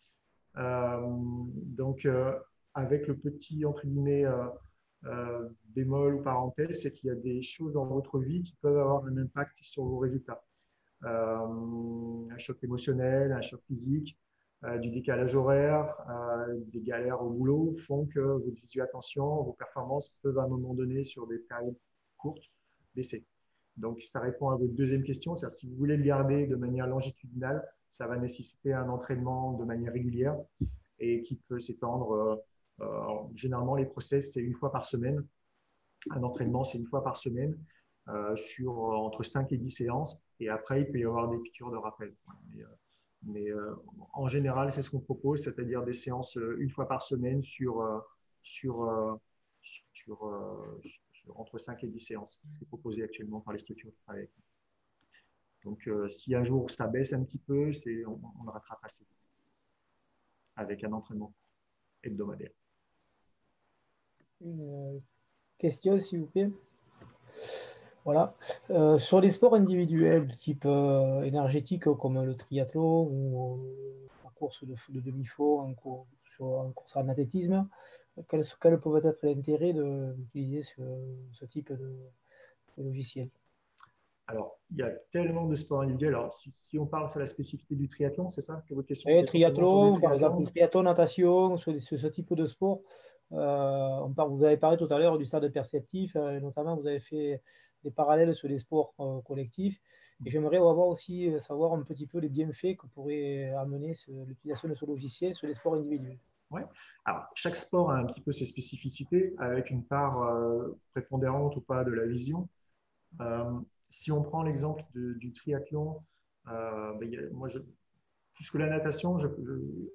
Speaker 2: Donc, avec le petit, entre guillemets, bémol ou parenthèse, c'est qu'il y a des choses dans votre vie qui peuvent avoir un impact sur vos résultats. Un choc émotionnel, un choc physique, du décalage horaire, des galères au boulot font que votre visu-attention, vos performances peuvent à un moment donné, sur des périodes courtes, baisser. Donc, ça répond à votre deuxième question, c'est-à-dire si vous voulez le garder de manière longitudinale, ça va nécessiter un entraînement de manière régulière et qui peut s'étendre. Généralement, les process, c'est une fois par semaine. Un entraînement, c'est une fois par semaine sur entre 5 et 10 séances. Et après, il peut y avoir des piqûres de rappel. Mais en général, c'est ce qu'on propose, c'est-à-dire des séances une fois par semaine entre 5 et 10 séances. C'est proposé actuellement par les structures qui travaillent avec nous. Donc, si un jour ça baisse un petit peu, on le rattrape assez vite avec un entraînement hebdomadaire.
Speaker 8: une question, s'il vous plaît. Voilà. Sur les sports individuels de type énergétique, comme le triathlon ou la course de demi-fond, en course en athlétisme, quel peut être l'intérêt d'utiliser ce type de logiciel?
Speaker 2: Alors, il y a tellement de sports individuels. Alors, si on parle sur la spécificité du triathlon, c'est ça que votre question,
Speaker 8: Et
Speaker 2: c'est essentiellement autour du
Speaker 8: triathlon, par exemple,
Speaker 2: triathlon?
Speaker 8: le triathlon, natation, ce type de sport. Vous avez parlé tout à l'heure du stade perceptif, notamment vous avez fait des parallèles sur les sports collectifs. Et j'aimerais avoir aussi savoir un petit peu les bienfaits que pourrait amener l'utilisation de ce logiciel sur les sports individuels.
Speaker 2: Ouais. Alors, chaque sport a un petit peu ses spécificités, avec une part prépondérante ou pas de la vision. Si on prend l'exemple du triathlon, moi, plus que la natation,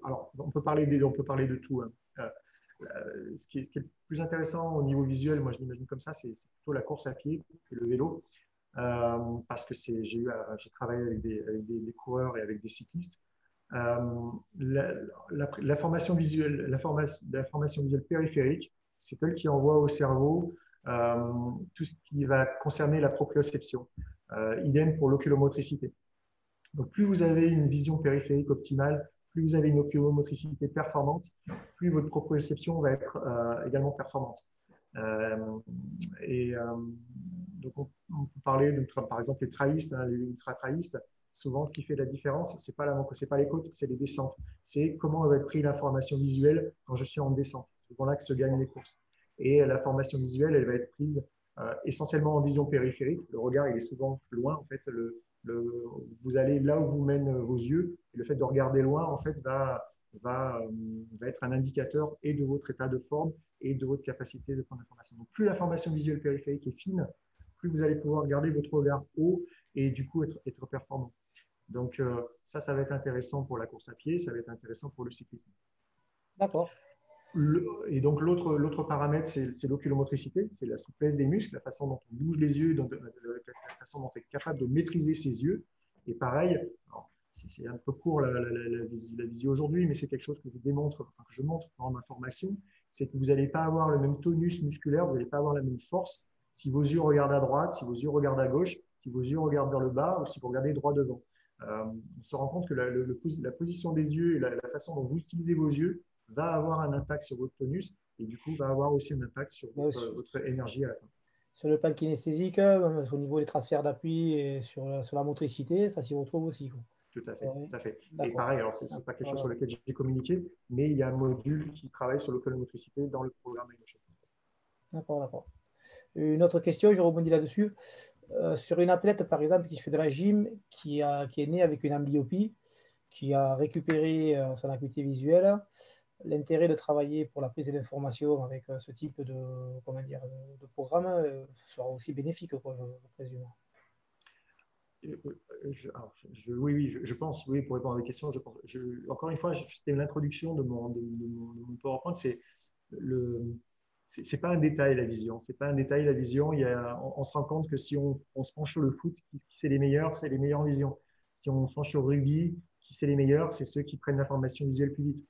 Speaker 2: alors on peut parler de tout, hein. Ce qui est le plus intéressant au niveau visuel, moi je l'imagine comme ça, c'est plutôt la course à pied et le vélo, parce que j'ai travaillé avec des coureurs et avec des cyclistes. L'information visuelle, l'information visuelle périphérique, c'est elle qui envoie au cerveau tout ce qui va concerner la proprioception. Idem pour l'oculomotricité. Donc, plus vous avez une vision périphérique optimale, plus vous avez une oculomotricité performante, plus votre proprioception va être également performante. Donc, on peut parler par exemple les traïstes, hein, les ultra-traïstes. Souvent, ce qui fait la différence, ce n'est pas les côtes, c'est les descentes. C'est comment va être prise l'information visuelle quand je suis en descente. C'est souvent là que se gagnent les courses. Et l'information visuelle, elle va être prise essentiellement en vision périphérique. Le regard, il est souvent loin. En fait, vous allez là où vous mènent vos yeux. Et le fait de regarder loin, en fait, va être un indicateur et de votre état de forme et de votre capacité de prendre l'information. Donc, plus l'information visuelle périphérique est fine, plus vous allez pouvoir garder votre regard haut et du coup être performant. Donc, ça va être intéressant pour la course à pied, ça va être intéressant pour le cyclisme.
Speaker 8: D'accord.
Speaker 2: Et donc, l'autre paramètre, c'est l'oculomotricité, c'est la souplesse des muscles, la façon dont on bouge les yeux, la façon dont on est capable de maîtriser ses yeux. Et pareil, c'est un peu court la visio aujourd'hui, mais c'est quelque chose que je montre dans ma formation, c'est que vous n'allez pas avoir le même tonus musculaire, vous n'allez pas avoir la même force si vos yeux regardent à droite, si vos yeux regardent à gauche, si vos yeux regardent vers le bas ou si vous regardez droit devant. On se rend compte que la position des yeux et la façon dont vous utilisez vos yeux va avoir un impact sur votre tonus et du coup va avoir aussi un impact sur votre énergie à la fin.
Speaker 8: Sur le plan kinesthésique, au niveau des transferts d'appui et sur la motricité, ça s'y retrouve aussi, quoi.
Speaker 2: Tout à fait, tout à fait. Et pareil, alors ce n'est pas quelque chose sur lequel j'ai communiqué, mais il y a un module qui travaille sur l'oculomotricité dans le programme Emotion.
Speaker 8: D'accord, d'accord. Une autre question, je rebondis là-dessus. Sur une athlète, par exemple, qui fait de la gym, qui est née avec une amblyopie, qui a récupéré son acuité visuelle, l'intérêt de travailler pour la prise d'information avec ce type de programme sera aussi bénéfique, quoi, je présume.
Speaker 2: Oui, je pense, oui, pour répondre à la question, je pense. Encore une fois, c'était l'introduction de mon PowerPoint, c'est pas un détail la vision. C'est pas un détail la vision. On se rend compte que si on se penche sur le foot, qui c'est les meilleurs en vision. Si on se penche sur le rugby, qui c'est les meilleurs, c'est ceux qui prennent l'information visuelle plus vite.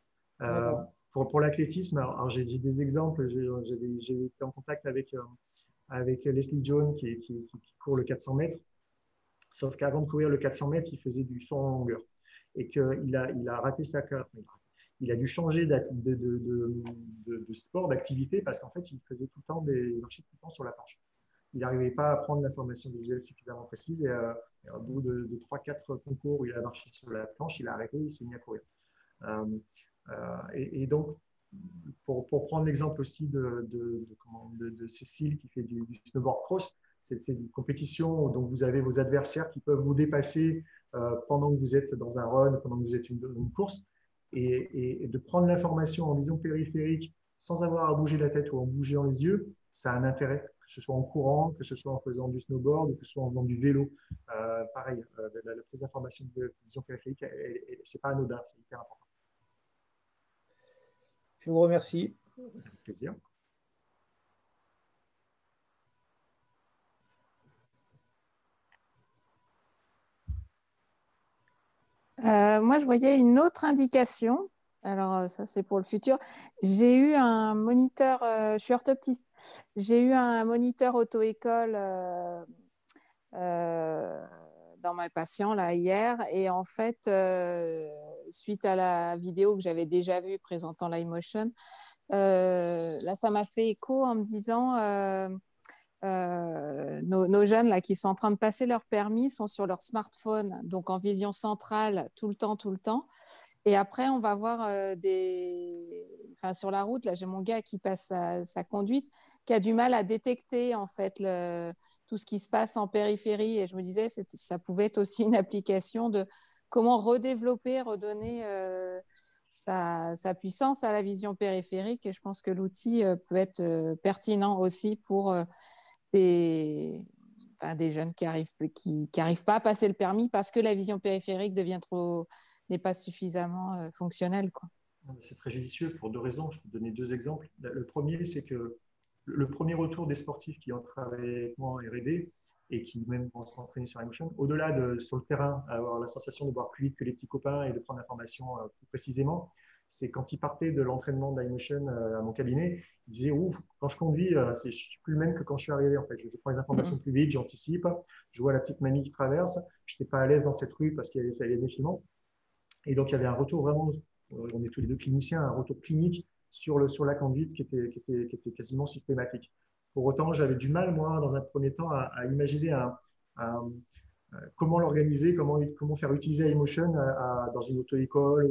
Speaker 2: Pour l'athlétisme, alors j'ai des exemples. J'ai été en contact avec Leslie Jones qui court le 400 mètres. Sauf qu'avant de courir le 400 mètres, il faisait du saut en longueur et qu'il a raté sa carte. Il a dû changer de sport, d'activité, parce qu'en fait, il faisait tout le temps il marchait tout le temps sur la planche. Il n'arrivait pas à prendre l'information visuelle suffisamment précise et au bout de 3-4 concours où il a marché sur la planche, il a arrêté, il s'est mis à courir. Et donc, pour prendre l'exemple aussi de Cécile qui fait du snowboard cross, c'est une compétition dont vous avez vos adversaires qui peuvent vous dépasser pendant que vous êtes dans un run, pendant que vous êtes une course. Et de prendre l'information en vision périphérique sans avoir à bouger la tête ou en bougeant les yeux, ça a un intérêt, que ce soit en courant, que ce soit en faisant du snowboard, ou que ce soit en faisant du vélo. Pareil, la prise d'information de vision périphérique, ce n'est pas anodin, c'est hyper important.
Speaker 8: Je vous remercie.
Speaker 2: Avec plaisir.
Speaker 7: Moi, je voyais une autre indication. Alors, ça, c'est pour le futur. J'ai eu un moniteur, je suis orthoptiste, j'ai eu un moniteur auto-école dans mes patients là, hier. Et en fait, suite à la vidéo que j'avais déjà vue présentant l'iMotion, là, ça m'a fait écho en me disant nos jeunes là, qui sont en train de passer leur permis sont sur leur smartphone, donc en vision centrale tout le temps, tout le temps. Et après, on va voir enfin, sur la route, là, j'ai mon gars qui passe sa conduite, qui a du mal à détecter en fait tout ce qui se passe en périphérie. Et je me disais, ça pouvait être aussi une application de comment redévelopper, redonner sa puissance à la vision périphérique. Et je pense que l'outil peut être pertinent aussi pour des jeunes qui arrivent pas à passer le permis parce que la vision périphérique n'est pas suffisamment fonctionnelle, quoi.
Speaker 2: C'est très judicieux pour deux raisons. Je peux te donner deux exemples. Le premier, c'est que le premier retour des sportifs qui ont travaillé avec moi en R&D et qui même vont s'entraîner sur iMotion, au-delà de sur le terrain, avoir la sensation de voir plus vite que les petits copains et de prendre l'information plus précisément, c'est quand ils partaient de l'entraînement d'iMotion à mon cabinet, ils disaient ouf, quand je conduis, je ne suis plus le même que quand je suis arrivé. En fait, je prends les informations plus vite, j'anticipe, je vois la petite mamie qui traverse, je n'étais pas à l'aise dans cette rue parce qu'il y avait des filmants. Et donc, il y avait un retour vraiment, on est tous les deux cliniciens, un retour clinique sur la conduite qui était quasiment systématique. Pour autant, j'avais du mal, moi, dans un premier temps, à imaginer comment l'organiser, comment faire utiliser iMotion dans une auto-école.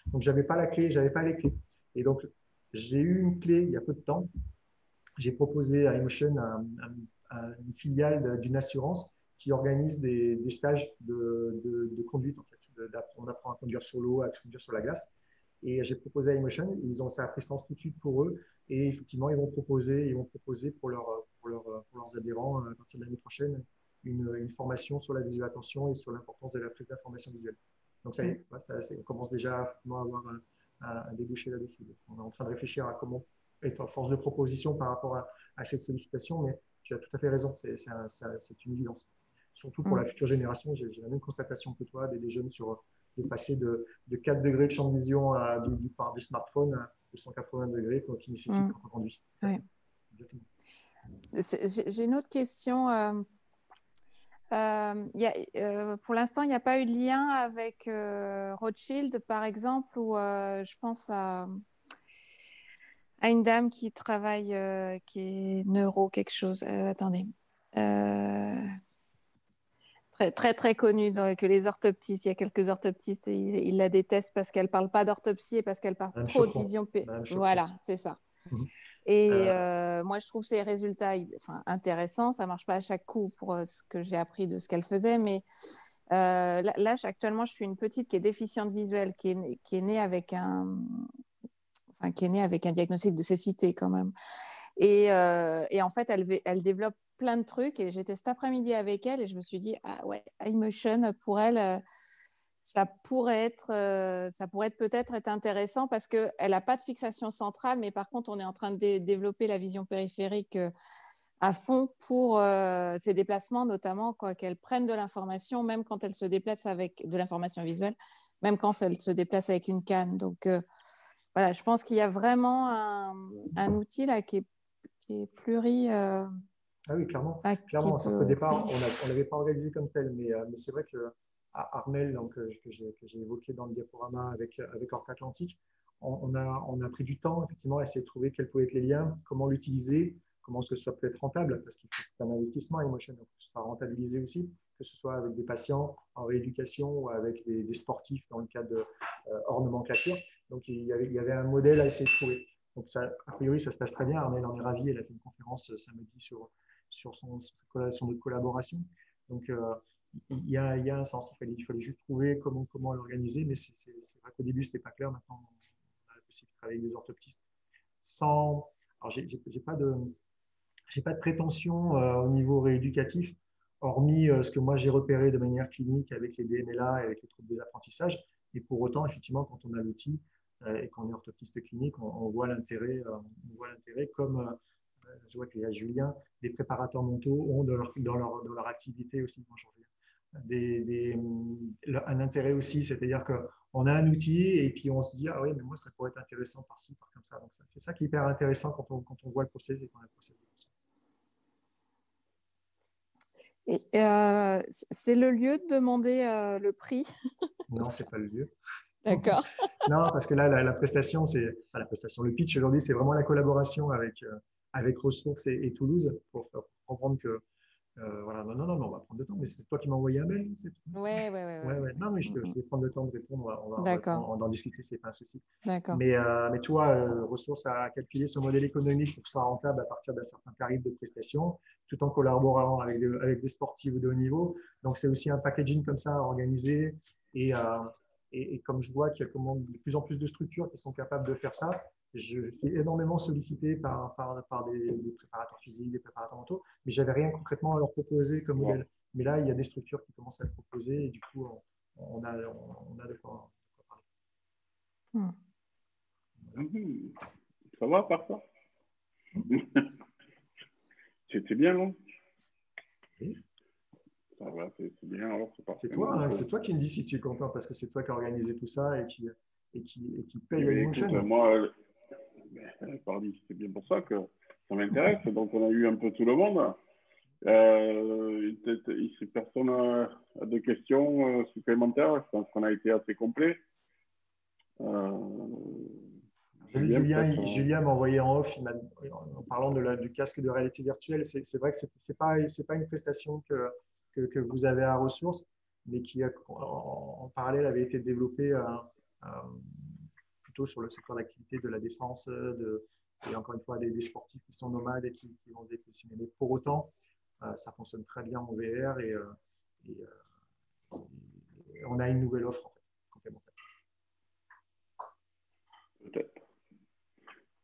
Speaker 2: Donc, je n'avais pas la clé, j'avais pas les clés. Et donc, j'ai eu une clé il y a peu de temps. J'ai proposé à iMotion à une filiale d'une assurance qui organise des stages de conduite, en fait. On apprend à conduire sur l'eau, à conduire sur la glace. Et j'ai proposé à iMotion, ça a pris sens tout de suite pour eux. Et effectivement, ils vont proposer pour leurs adhérents à partir de l'année prochaine une formation sur la visual attention et sur l'importance de la prise d'information visuelle. Donc ça y est, on commence déjà effectivement à avoir un débouché là-dessus. On est en train de réfléchir à comment être en force de proposition par rapport à cette sollicitation, mais tu as tout à fait raison, c'est une évidence. Surtout pour la future génération, j'ai la même constatation que toi, des jeunes de passer de 4 degrés de champ de vision du smartphone à 180 degrés qui nécessite quand on conduit.
Speaker 7: Oui. J'ai une autre question. Pour l'instant, il n'y a pas eu de lien avec Rothschild, par exemple, où je pense à une dame qui travaille, qui est neuro quelque chose. Attendez. Très, très, très connue, que les orthoptistes, il y a quelques orthoptistes et ils la détestent parce qu'elle ne parle pas d'orthopsie et parce qu'elle parle trop de vision. Voilà, c'est ça. Et moi, je trouve ces résultats intéressants. Ça ne marche pas à chaque coup pour ce que j'ai appris de ce qu'elle faisait. Mais là, actuellement, je suis une petite qui est déficiente visuelle, qui est née avec un diagnostic de cécité quand même. Et en fait, elle développe plein de trucs. Et j'étais cet après-midi avec elle et je me suis dit, ah ouais, iMotion, pour elle, ça pourrait peut-être être intéressant parce qu'elle n'a pas de fixation centrale, mais par contre, on est en train de développer la vision périphérique à fond pour ses déplacements, notamment qu'elle prenne de l'information, même quand elle se déplace avec de l'information visuelle, même quand elle se déplace avec une canne. Donc, voilà, je pense qu'il y a vraiment un outil là qui est
Speaker 2: Ah oui, clairement. Clairement, sauf qu'au départ, on ne l'avait pas organisé comme tel, mais c'est vrai que Armel, donc, que j'ai évoqué dans le diaporama avec Orca Atlantique, on a pris du temps, effectivement, à essayer de trouver quels pouvaient être les liens, comment l'utiliser, comment ce soit peut être rentable, parce que c'est un investissement, iMotion, donc que ce soit rentabilisé aussi, que ce soit avec des patients en rééducation ou avec des sportifs dans le cadre de nomenclature. Donc, il y avait un modèle à essayer de trouver. Donc, a priori, ça se passe très bien. Armel en est ravi. Elle a fait une conférence samedi sur notre collaboration. Donc, il y a un sens. Il fallait juste trouver comment l'organiser, mais c'est vrai qu'au début, ce n'était pas clair. Maintenant, on a la possibilité de travailler avec des orthoptistes sans. Alors, j'ai pas de prétention au niveau rééducatif, hormis ce que moi j'ai repéré de manière clinique avec les DMLA et avec les troubles des apprentissages. Et pour autant, effectivement, quand on a l'outil et qu'on est orthoptiste clinique, on voit l'intérêt, comme je vois qu'il y a Julien, des préparateurs mentaux ont dans leur activité aussi, un intérêt aussi, c'est-à-dire qu'on a un outil et puis on se dit, ah oui, mais moi, ça pourrait être intéressant par-ci, par comme ça. Donc, c'est ça qui est hyper intéressant quand on voit le process et qu'on a le process.
Speaker 7: Et, c'est le lieu de demander le prix?
Speaker 2: Non, ce n'est pas le lieu.
Speaker 7: D'accord.
Speaker 2: Non, parce que là, la prestation, le pitch aujourd'hui, c'est vraiment la collaboration avec Ressources et Toulouse pour faire comprendre que voilà, non, mais on va prendre le temps. Mais c'est toi qui m'as envoyé un mail, c'est tout.
Speaker 7: Ouais.
Speaker 2: Non, mais je vais prendre le temps de répondre. On va en discuter, c'est pas un souci.
Speaker 7: D'accord.
Speaker 2: Mais toi, Ressources a calculé son modèle économique pour que ce soit rentable à partir d'un certain tarif de prestation, tout en collaborant avec des sportifs de haut niveau. Donc, c'est aussi un packaging comme ça organisé. Et comme je vois qu'il y a de plus en plus de structures qui sont capables de faire ça, je suis énormément sollicité par des préparateurs physiques, des préparateurs mentaux, mais je n'avais rien concrètement à leur proposer comme modèle. Mais là, il y a des structures qui commencent à le proposer et du coup, on a de quoi parler.
Speaker 3: Ça va, par ça? C'était bien, non?
Speaker 2: Oui.
Speaker 3: Ça va, c'est bien. Alors,
Speaker 2: c'est toi qui me dis si tu es content parce que c'est toi qui as organisé tout ça et qui paye
Speaker 3: Emotion. Moi, c'est bien pour ça que ça m'intéresse. Donc, on a eu un peu tout le monde. Si personne a des questions supplémentaires, je pense qu'on a été assez complet.
Speaker 2: Julien m'a envoyé en off en parlant du casque de réalité virtuelle. C'est vrai que ce n'est pas une prestation que vous avez à Ressources, mais qui en parallèle avait été développée plutôt sur le secteur d'activité de la défense, et encore une fois des sportifs qui sont nomades et qui vont se dépositionner. Mais pour autant, ça fonctionne très bien en VR et on a une nouvelle offre en fait, complémentaire.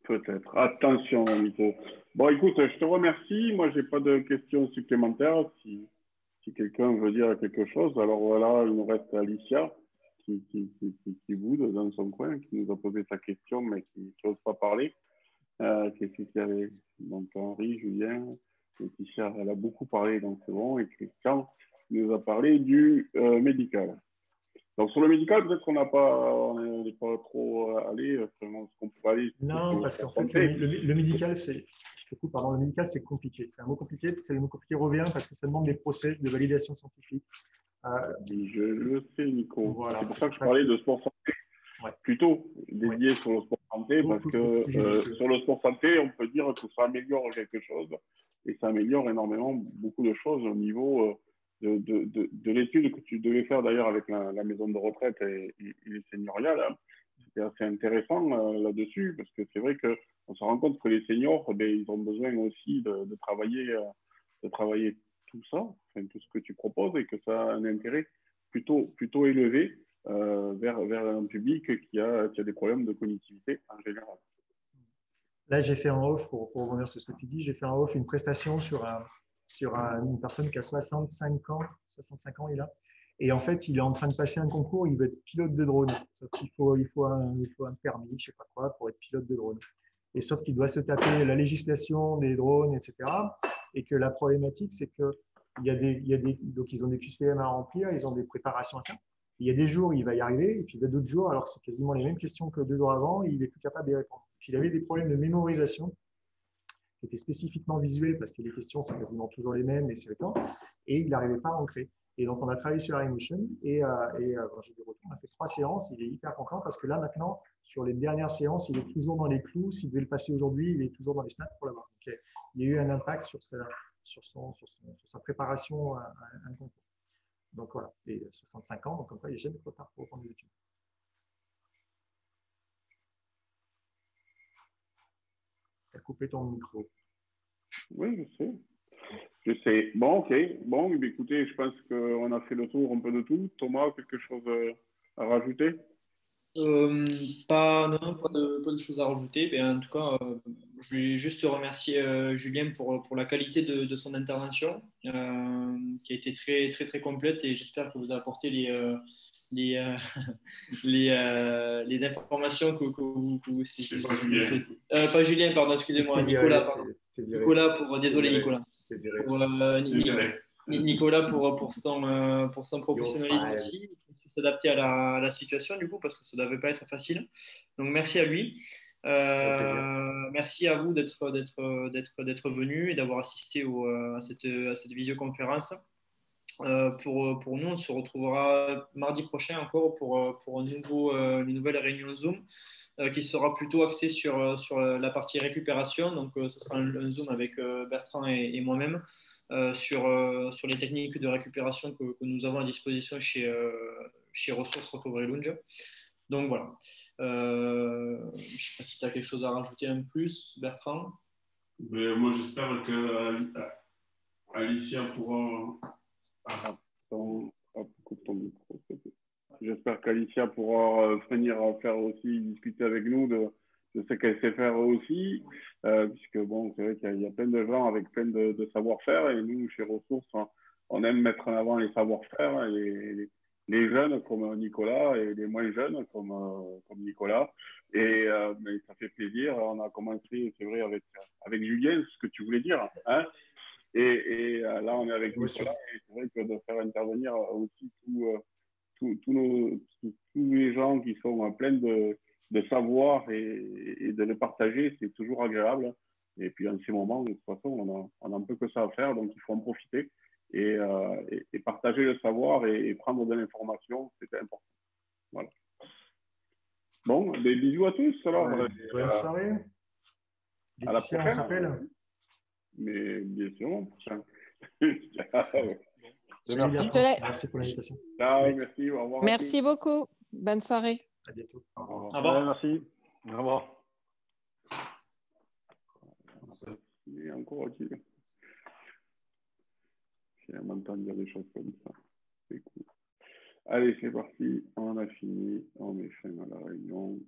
Speaker 3: Peut-être. Attention, Nico. Bon, écoute, je te remercie. Moi, je n'ai pas de questions supplémentaires. Si quelqu'un veut dire quelque chose, alors voilà, il nous reste Alicia qui boude dans son coin, qui nous a posé sa question, mais qui n'ose pas parler. Qu'est-ce qu'il y avait? Donc, Henri, Julien, Laetitia, elle a beaucoup parlé, donc c'est bon. Et Christian nous a parlé du médical. Donc, sur le médical, peut-être qu'on n'est pas trop allé, vraiment, ce qu'on pourrait aller.
Speaker 2: Non, parce qu'en fait, le médical, le médical, c'est compliqué. C'est un mot compliqué. Le mot compliqué revient parce que ça demande des process de validation scientifique.
Speaker 3: Je le sais, Nico.
Speaker 2: Voilà,
Speaker 3: c'est pour ça que je parlais de sport santé, plutôt dédié sur le sport santé, parce que sur le sport santé, on peut dire que ça améliore quelque chose, et ça améliore énormément beaucoup de choses au niveau de l'étude que tu devais faire d'ailleurs avec la maison de retraite et les seigneuriales. C'était assez intéressant là-dessus, parce que c'est vrai qu'on se rend compte que les seniors, ils ont besoin aussi de travailler tout ça, enfin, tout ce que tu proposes, et que ça a un intérêt plutôt élevé vers un public qui a des problèmes de cognitivité en général.
Speaker 2: Là, j'ai fait en off, pour revenir sur ce que tu dis, j'ai fait en off une prestation sur une personne qui a 65 ans, il a. Et en fait, il est en train de passer un concours, il veut être pilote de drone. Sauf qu'il faut un permis, je ne sais pas quoi, pour être pilote de drone. Et sauf qu'il doit se taper la législation des drones, etc. Et que la problématique, c'est que donc ils ont des QCM à remplir, ils ont des préparations à ça. Il y a des jours, il va y arriver, et puis il y a d'autres jours, alors que c'est quasiment les mêmes questions que 2 jours avant, il est plus capable d'y répondre. Puis il avait des problèmes de mémorisation qui étaient spécifiquement visuels, parce que les questions, c'est quasiment toujours les mêmes, et c'est le temps, et il n'arrivait pas à ancrer. Et donc, on a travaillé sur Emotion, et j'ai des retours, on a fait 3 séances, il est hyper content, parce que là, maintenant, sur les dernières séances, il est toujours dans les clous. S'il devait le passer aujourd'hui, il est toujours dans les stats pour l'avoir. Donc, il y a eu un impact sur sa préparation à un concours. Donc voilà, et 65 ans, donc comme quoi il n'y a jamais trop tard pour reprendre des études. Tu as coupé ton micro.
Speaker 3: Oui, je sais. Bon, ok. Bon, écoutez, je pense qu'on a fait le tour un peu de tout. Thomas, quelque chose à rajouter?
Speaker 1: Pas de choses à rajouter. Mais en tout cas, je vais juste remercier Julien pour la qualité de son intervention, qui a été très, très, très complète, et j'espère que vous avez apporté les informations que vous souhaitez. Pas Julien, pardon, excusez-moi, Nicolas. Pardon. Nicolas, désolé Nicolas. Nicolas pour son professionnalisme aussi, s'adapter à la situation du coup, parce que ça ne devait pas être facile. Donc merci à lui. Merci à vous d'être venu et d'avoir assisté à cette visioconférence. Pour nous, on se retrouvera mardi prochain encore pour une nouvelle réunion Zoom qui sera plutôt axée sur la partie récupération. Donc, ce sera un Zoom avec Bertrand et moi-même sur les techniques de récupération que nous avons à disposition chez Ressources Recovery Lounge. Donc, voilà. Je ne sais pas si tu as quelque chose à rajouter un plus, Bertrand.
Speaker 5: Mais moi, j'espère que Alicia pourra...
Speaker 3: J'espère qu'Alicia pourra venir faire aussi discuter avec nous de ce qu'elle sait faire aussi, puisque bon, c'est vrai qu'il y a plein de gens avec plein de savoir-faire, et nous, chez Ressources, on aime mettre en avant les savoir-faire, les jeunes comme Nicolas et les moins jeunes comme Nicolas. Et mais ça fait plaisir. On a commencé, c'est vrai, avec Julien, ce que tu voulais dire, hein. Et là, on est avec Nicolas, et c'est vrai que de faire intervenir aussi tous les gens qui sont pleins de savoir et de le partager, c'est toujours agréable. Et puis, en ces moments, de toute façon, on n'a un peu que ça à faire, donc il faut en profiter et partager le savoir et prendre de l'information, c'est important. Voilà. Bon, des bisous à tous. Alors,
Speaker 2: bonne soirée.
Speaker 3: À la prochaine.
Speaker 2: On s'appelle.
Speaker 3: Mais bien sûr.
Speaker 2: Merci. Merci pour l'invitation.
Speaker 3: Ciao, merci. Au revoir.
Speaker 7: Merci beaucoup. Bonne soirée.
Speaker 2: À bientôt.
Speaker 3: Au revoir.
Speaker 1: Au revoir.
Speaker 9: Merci. Au revoir.
Speaker 3: Il est encore utile. J'aime entendre dire des choses comme ça. C'est cool. Allez, c'est parti. On a fini. On met fin à la réunion.